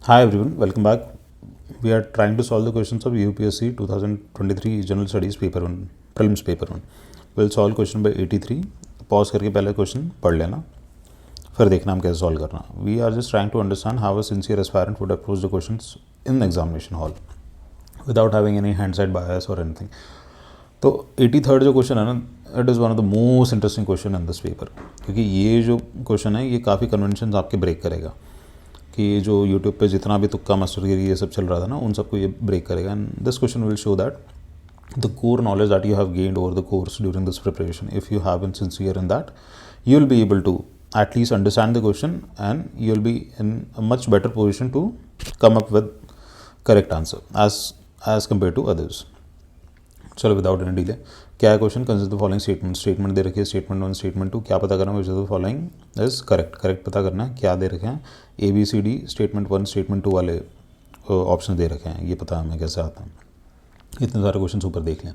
Hi everyone, welcome back. We are trying to solve the questions of UPSC 2023 General Studies paper 1, prelims paper 1. We'll solve question by 83. Pause करके पहले question पढ़ लेना, फिर देखना हम कैसे सॉल्व करना. We are just trying to understand how a sincere aspirant would approach the questions in the examination hall without having any hindsight bias or anything. तो 83rd जो क्वेश्चन है ना, it is one of the most interesting question in this paper, क्योंकि ये जो question है ये काफ़ी कन्वेंशन आपके ब्रेक करेगा कि जो यूट्यूब पे जितना भी तुक्का मास्टरगिरी ये सब चल रहा था ना, उन सबको ये ब्रेक करेगा. And this question will show that the core knowledge that you have gained over the course during this preparation, if you have been sincere in that, you will be able to at least understand the question and you will be in a much better position to come up with correct answer as compared to others. चलो without any delay, क्या है question? Consider the following statement दे रखी है, statement 1 statement 2. क्या पता करना है? Which of the following is correct पता करना है. क्या दे रखे हैं? ABCD स्टेटमेंट 1 स्टेटमेंट 2 वाले ऑप्शन दे रखे हैं, ये पता हमें कैसे आता है. इतने सारे क्वेश्चन ऊपर देख लें.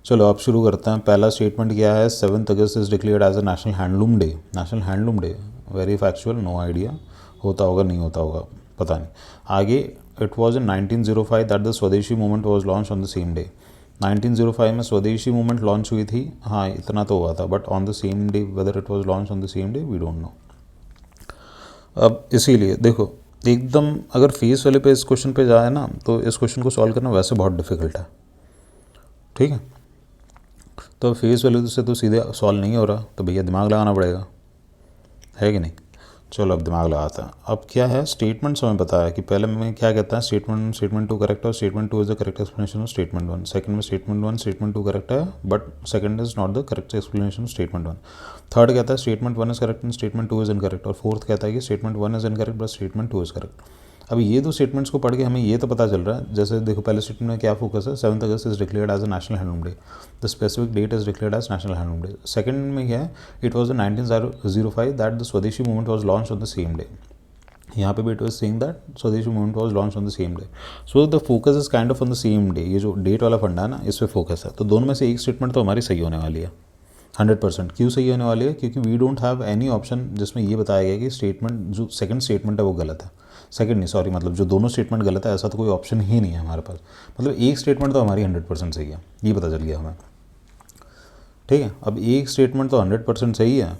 चलो अब शुरू करते हैं. पहला स्टेटमेंट क्या है? 7 August is declared as a national handloom day. National handloom day, very factual, no idea. होता होगा नहीं होता होगा पता नहीं. आगे, it was in 1905 that the Swadeshi movement was launch on the same day. 1905 में स्वदेशी मूवमेंट लॉन्च हुई थी, हाँ इतना तो हुआ था, but on the same day, whether it was launch on the same day we don't know. अब इसीलिए देखो, एकदम अगर फेस वाले पे इस क्वेश्चन पे जाए ना, तो इस क्वेश्चन को सॉल्व करना वैसे बहुत डिफिकल्ट है, ठीक है. तो फेस वैल्यू से तो सीधे सॉल्व नहीं हो रहा, तो भैया दिमाग लगाना पड़ेगा, है कि नहीं. चलो अब दिमाग लगाते हैं. अब क्या है, स्टेटमेंट्स हमें पता है कि पहले में क्या कहता है, स्टेटमेंट 2 करेक्ट और statement 2 is the correct explanation of statement 1. Second में स्टेटमेंट 1 स्टेटमेंट 2 करेक्ट है, but second is not the correct explanation of statement 1. Third कहता है statement 1 is correct and statement 2 is incorrect. और फोर्थ कहता है कि statement 1 is incorrect but statement 2 is correct. अब ये दो स्टेटमेंट्स को पढ़ के हमें ये तो पता चल रहा है, जैसे देखो पहले स्टेटमेंट में क्या फोकस है, 7 August is declared as a national handloom day, the specific date is declared as national handloom day. Second में क्या है, it was in 1905 that the Swadeshi movement was launch on the same day. यहाँ पे भी it was saying that Swadeshi movement was launch on the same day. So the focus is kind of on the same day. ये जो date वाला फंडा है ना, इस पर फोकस है. तो दोनों में से एक स्टेटमेंट तो हमारी सही होने वाली है 100%. क्यों सही होने वाली है? क्योंकि we don't have any option जिसमें ये बताया गया कि स्टेटमेंट जो सेकंड स्टेटमेंट है वो गलत है. सेकंड नहीं, सॉरी, मतलब जो दोनों स्टेटमेंट गलत है, ऐसा तो कोई ऑप्शन ही नहीं है हमारे पास. मतलब एक स्टेटमेंट तो हमारी 100% सही है, ये पता चल गया हमें, ठीक है. अब एक स्टेटमेंट तो 100% सही है,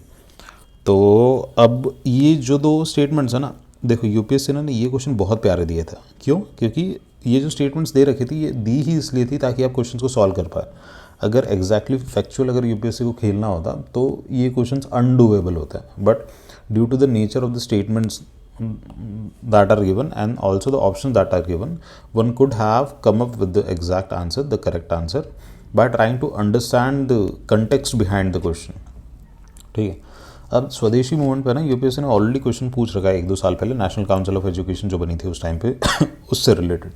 तो अब ये जो दो स्टेटमेंट्स है ना, देखो यूपीएससी ने ये क्वेश्चन बहुत प्यारे दिए थे. क्यों? क्योंकि ये जो स्टेटमेंट्स दे रखी थी, ये दी ही इसलिए थी ताकि आप क्वेश्चन को सॉल्व कर पाए. अगर एग्जैक्टली फैक्चुअल अगर यूपीएससी को खेलना होता तो ये क्वेश्चंस अनडूएबल होते हैं. But due to the nature of the statements that are given and also the options that are given, one could have come up with the exact answer, the correct answer, by trying to understand the context behind the question, ठीक है. अब स्वदेशी movement पे ना UPSC ने already question पूछ रखा है 1-2 साल पहले, नेशनल काउंसिल ऑफ एजुकेशन जो बनी थी उस टाइम पे उससे रिलेटेड.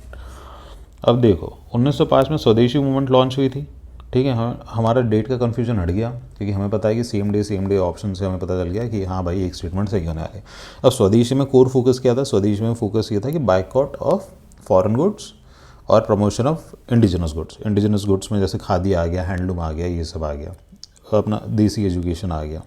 अब देखो 1905 में स्वदेशी मूवमेंट लॉन्च हुई थी, ठीक है. हमारा डेट का कन्फ्यूजन हट गया, क्योंकि हमें पता है कि सेम डे ऑप्शन से हमें पता चल गया कि हाँ भाई एक स्टेटमेंट सही होने वाले. अब स्वदेशी में कोर फोकस क्या था? स्वदेशी में फोकस ये था कि बाइकआउट ऑफ फॉरेन गुड्स और promotion of indigenous goods. Indigenous goods में जैसे खादी आ गया, हैंडलूम आ गया, ये सब आ गया, अपना देसी एजुकेशन आ गया,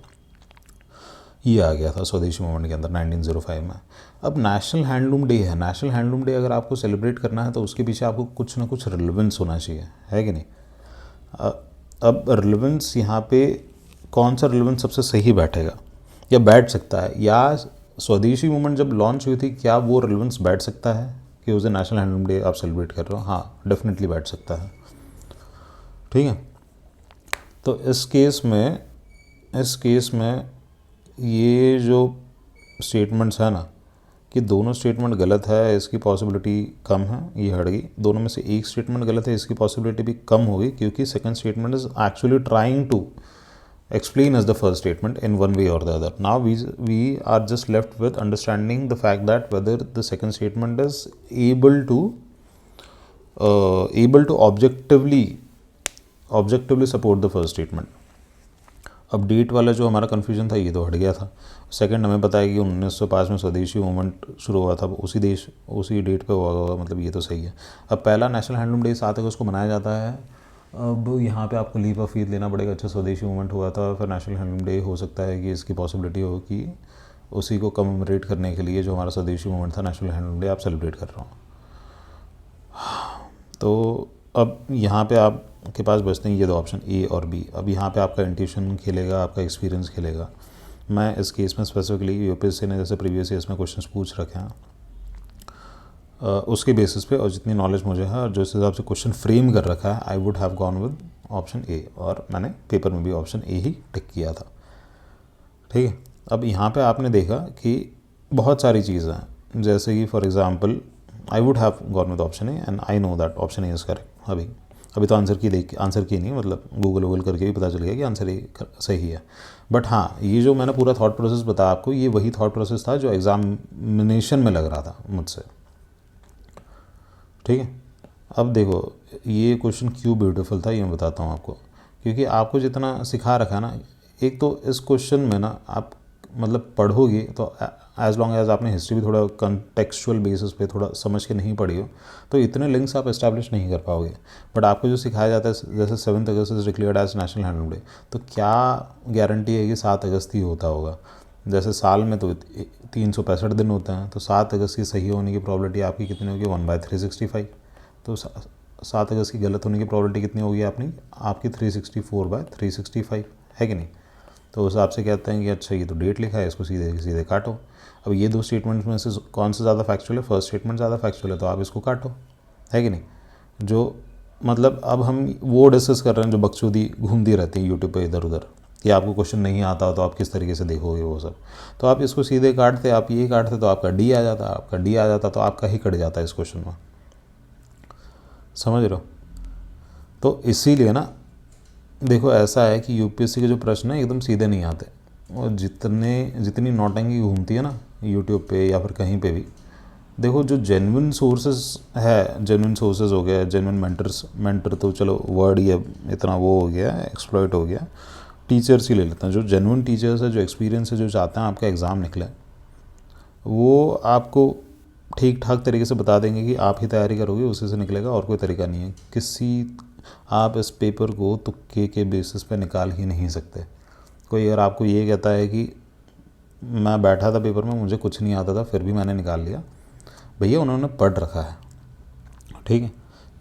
ये आ गया था स्वदेशी मूवमेंट के अंदर 1905 में. अब नेशनल हैंडलूम डे है. नेशनल हैंडलूम डे अगर आपको सेलिब्रेट करना है तो उसके पीछे आपको कुछ ना कुछ रिलेवेंस होना चाहिए, है कि नहीं. अब रिलेवेंस यहाँ पे कौन सा रिलेवेंस सबसे सही बैठेगा या बैठ सकता है, या स्वदेशी मूवमेंट जब लॉन्च हुई थी क्या वो रिलेवेंस बैठ सकता है कि उस दिन नेशनल हैंडलूम डे आप सेलिब्रेट कर रहे हो? हाँ, डेफिनेटली बैठ सकता है, ठीक है. तो इस केस में ये जो स्टेटमेंट्स है ना, कि दोनों स्टेटमेंट गलत है, इसकी पॉसिबिलिटी कम है, ये हट गई. दोनों में से एक स्टेटमेंट गलत है, इसकी पॉसिबिलिटी भी कम होगी, क्योंकि second statement is actually trying to explain as the first statement in one way or the other. Now we are just left with understanding the fact that whether the second statement is able to objectively support the first statement. अब date वाला जो हमारा confusion था ये तो हट गया था. सेकंड हमें पता है कि 1905 में स्वदेशी मूवमेंट शुरू हुआ था, उसी डेट पे हुआ होगा, मतलब ये तो सही है. अब पहला नेशनल हैंडलूम डे 7 अगस्त को मनाया जाता है. अब यहाँ पे आपको लीप ऑफ फेथ लेना पड़ेगा. अच्छा, स्वदेशी मूवमेंट हुआ था, फिर नेशनल हैंडलूम डे हो सकता है कि इसकी पॉसिबिलिटी हो कि उसी को कमेमोरेट करने के लिए जो हमारा स्वदेशी मूवमेंट था, नेशनल हैंडलूम डे, आप सेलिब्रेट कर रहा हूँ। तो अब यहाँ पे आपके पास बचते हैं ये दो ऑप्शन, ए और बी। अब यहाँ पे आपका इंट्यूशन खेलेगा, आपका एक्सपीरियंस खेलेगा। मैं इस केस में स्पेसिफिकली यूपीएससी ने जैसे प्रीवियस ईयर्स में क्वेश्चंस पूछ रखे हैं उसके बेसिस पे और जितनी नॉलेज मुझे है और जिस हिसाब से क्वेश्चन फ्रेम कर रखा है, I would have gone with option A, और मैंने पेपर में भी ऑप्शन ए ही टिक किया था। ठीक है, अब यहाँ पे आपने देखा कि बहुत सारी चीज़ें हैं, जैसे कि for example I would have gone with option A and I know that option A is correct. अभी तो आंसर की नहीं, मतलब गूगल करके भी पता चल गया कि आंसर ए सही है। बट हाँ, ये जो मैंने पूरा थॉट प्रोसेस बताया आपको, ये वही थॉट प्रोसेस था जो एग्जामिनेशन में लग रहा था मुझसे। ठीक है, अब देखो ये क्वेश्चन क्यों ब्यूटीफुल था ये मैं बताता हूँ आपको। क्योंकि आपको जितना सिखा रखा है ना, एक तो इस क्वेश्चन में ना आप मतलब पढ़ोगे तो एज लॉन्ग एज आपने हिस्ट्री भी थोड़ा कंटेक्चुअल बेसिस पे थोड़ा समझ के नहीं पढ़ी हो तो इतने लिंक्स आप एस्टैब्लिश नहीं कर पाओगे। बट आपको जो सिखाया जाता है, जैसे 7 August is declared as national handloom day, तो क्या गारंटी है कि 7 अगस्त ही होता होगा? जैसे साल में तो 365 दिन होते हैं, तो 7 अगस्त की सही होने की प्रॉबिलिटी आपकी कितनी होगी? 1/365। तो 7 अगस्त की गलत होने की प्रॉबिलिटी कितनी होगी आपकी 364/365, है कि नहीं? तो उस हिसाब से कहते हैं कि अच्छा ये तो डेट लिखा है, इसको सीधे सीधे काटो। अब ये दो स्टेटमेंट्स में से कौन सा ज़्यादा फैक्चुअल है? फर्स्ट स्टेटमेंट ज़्यादा फैक्चुअल है, तो आप इसको काटो, है कि नहीं? जो मतलब अब हम वो डिस्कस कर रहे हैं जो बकचोदी घूमती रहती है यूट्यूब पे इधर उधर, कि आपको क्वेश्चन नहीं आता हो तो आप किस तरीके से देखोगे वो सब। तो आप इसको सीधे काटते, आप ये काटते तो आपका डी आ जाता, तो आपका ही कट जाता है इस क्वेश्चन में। समझ रहे हो? तो इसीलिए ना देखो ऐसा है कि यूपीएससी के जो प्रश्न हैं एकदम सीधे नहीं आते, और जितनी नौटंकी घूमती है ना यूट्यूब पे या फिर कहीं पे भी, देखो जो जेन्युइन सोर्सेज है, जेन्युइन सोर्सेज हो गया, जेन्युइन मेंटर तो चलो वर्ड ही अब इतना वो हो गया, एक्सप्लॉइट हो गया, टीचर्स ही ले लेते हैं। जो जेन्युइन टीचर्स है, जो एक्सपीरियंस है, जो चाहते हैं आपका एग्ज़ाम निकले, वो आपको ठीक ठाक तरीके से बता देंगे कि आप ही तैयारी करोगे उसी से निकलेगा, और कोई तरीका नहीं है। आप इस पेपर को तुक्के के बेसिस पे निकाल ही नहीं सकते। कोई अगर आपको ये कहता है कि मैं बैठा था पेपर में, मुझे कुछ नहीं आता था फिर भी मैंने निकाल लिया, भैया उन्होंने पढ़ रखा है। ठीक है,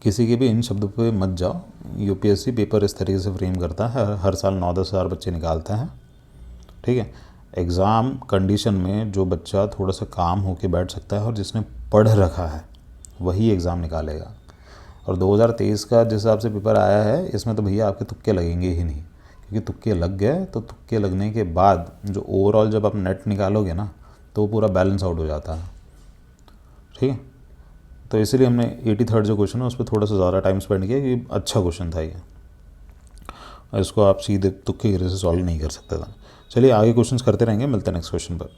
किसी के भी इन शब्दों पे मत जाओ। यूपीएससी पेपर इस तरीके से फ्रेम करता है, हर साल 9-10 हज़ार बच्चे निकालते हैं। ठीक है, एग्ज़ाम कंडीशन में जो बच्चा थोड़ा सा काम होके बैठ सकता है और जिसने पढ़ रखा है वही एग्ज़ाम निकालेगा। और 2023 का जिस हिसाब से पेपर आया है, इसमें तो भैया आपके तुक्के लगेंगे ही नहीं, क्योंकि तुक्के लग गए तो तुक्के लगने के बाद जो ओवरऑल जब आप नेट निकालोगे ना, तो पूरा बैलेंस आउट हो जाता है। ठीक है, तो इसीलिए हमने 83rd जो क्वेश्चन है उस पर थोड़ा सा ज़्यादा टाइम स्पेंड किया, कि अच्छा क्वेश्चन था ये, इसको आप सीधे तुक्के गिरे से सॉल्व नहीं कर सकते था। चलिए आगे क्वेश्चंस करते रहेंगे, मिलते हैं नेक्स्ट क्वेश्चन पर।